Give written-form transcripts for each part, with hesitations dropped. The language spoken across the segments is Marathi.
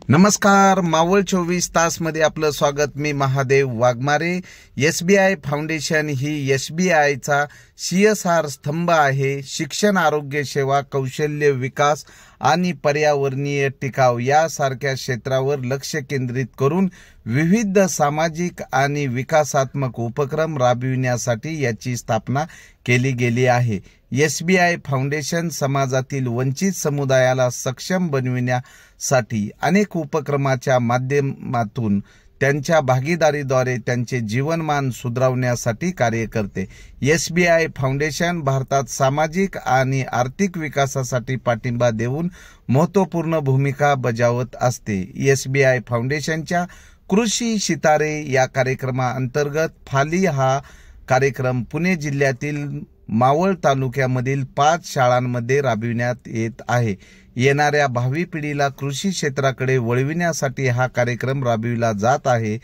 नमस्कार, मावळ 24 तास मध्ये आपलं स्वागत। मी महादेव वाघमारे। एसबीआय फाउंडेशन ही एसबीआयचा CSR स्तंभ आहे। शिक्षण, आरोग्य सेवा, कौशल्य विकास आणि पर्यावरणीय टिकाव यासारख्या क्षेत्रावर लक्ष केंद्रित करून विविध सामाजिक आणि विकासात्मक उपक्रम राबविण्यासाठी याची स्थापना केली गेली आहे। एसबीआय फाउंडेशन समाजातील वंचित समुदायाला सक्षम बनविण्यासाठी अनेक उपक्रमाच्या माध्यमातून त्यांच्या भागीदारीद्वारे त्यांचे जीवनमान सुधारण्यासाठी कार्य करते। एसबीआय फाउंडेशन भारतात सामाजिक आणि आर्थिक विकासासाठी पाठिंबा देऊन महत्त्वपूर्ण भूमिका बजावत असते। एसबीआय फाउंडेशनच्या कृषी सितारे या कार्यक्रमाअंतर्गत फाली हा कार्यक्रम पुणे जिल्ह्यातील मावळ तालुक्यामधील 5 शाळांमध्ये राबविण्यात येत आहे। येणाऱ्या भावी पिढीला कृषी क्षेत्राकडे वळविण्यासाठी हा कार्यक्रम राबविला जात आहे।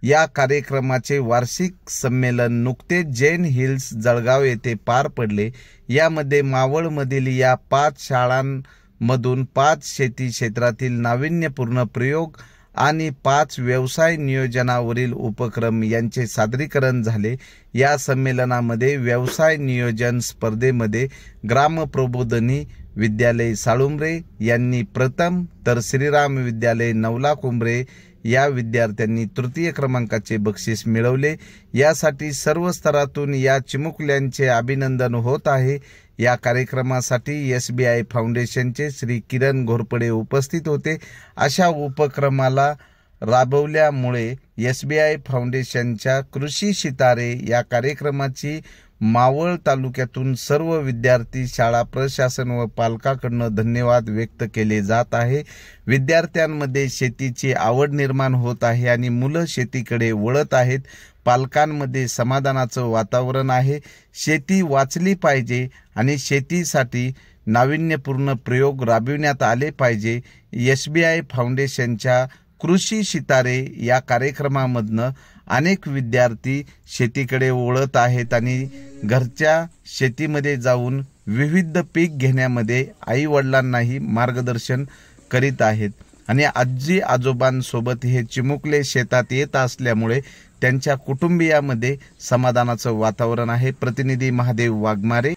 या कार्यक्रमाचे वार्षिक संमेलन नुकतेच जैन हिल्स जळगाव येथे पार पडले। यामध्ये मावळमधील या 5 शाळांमधून 5 शेती क्षेत्रातील नाविन्यपूर्ण प्रयोग आणि 5 व्यवसाय नियोजनावरील उपक्रम यांचे सादरीकरण झाले। या संमेलनामध्ये व्यवसाय नियोजन स्पर्धेमध्ये ग्रामप्रबोधिनी विद्यालय साळुंबरे यांनी प्रथम, तर श्रीराम विद्यालय नवला कुंभरे या विद्यार्थ्यांनी तृतीय क्रमांकाचे बक्षीस मिळवले। यासाठी सर्व स्तरातून या चिमुकल्यांचे अभिनंदन होत आहे। या कार्यक्रमासाठी एसबीआय फाउंडेशनचे श्री किरण घोरपडे उपस्थित होते। अशा उपक्रमाला राबवल्यामुळे एसबीआय फाउंडेशनच्या कृषी सितारे या कार्यक्रमाची मावळ तालुक्यातून सर्व विद्यार्थी, शाळा प्रशासन व पालकांकडून धन्यवाद व्यक्त केले जात आहे। विद्यार्थ्यांमध्ये शेतीची आवड निर्माण होत आहे आणि मुलं शेतीकडे वळत आहेत। पालकांमध्ये समाधानाचं वातावरण आहे। शेती वाचली पाहिजे आणि शेतीसाठी नाविन्यपूर्ण प्रयोग राबविण्यात आले पाहिजे। एसबीआय फाउंडेशनच्या कृषी सितारे या कार्यक्रमामधनं अनेक विद्यार्थी शेतीकडे वळत आहेत आणि घरच्या शेतीमध्ये जाऊन विविध पीक घेण्यामध्ये आई वडिलांनाही मार्गदर्शन करीत आहेत आणि आजी आजोबांसोबत हे चिमुकले शेतात येत असल्यामुळे त्यांच्या कुटुंबियामध्ये समाधानाचं वातावरण आहे। प्रतिनिधी महादेव वाघमारे।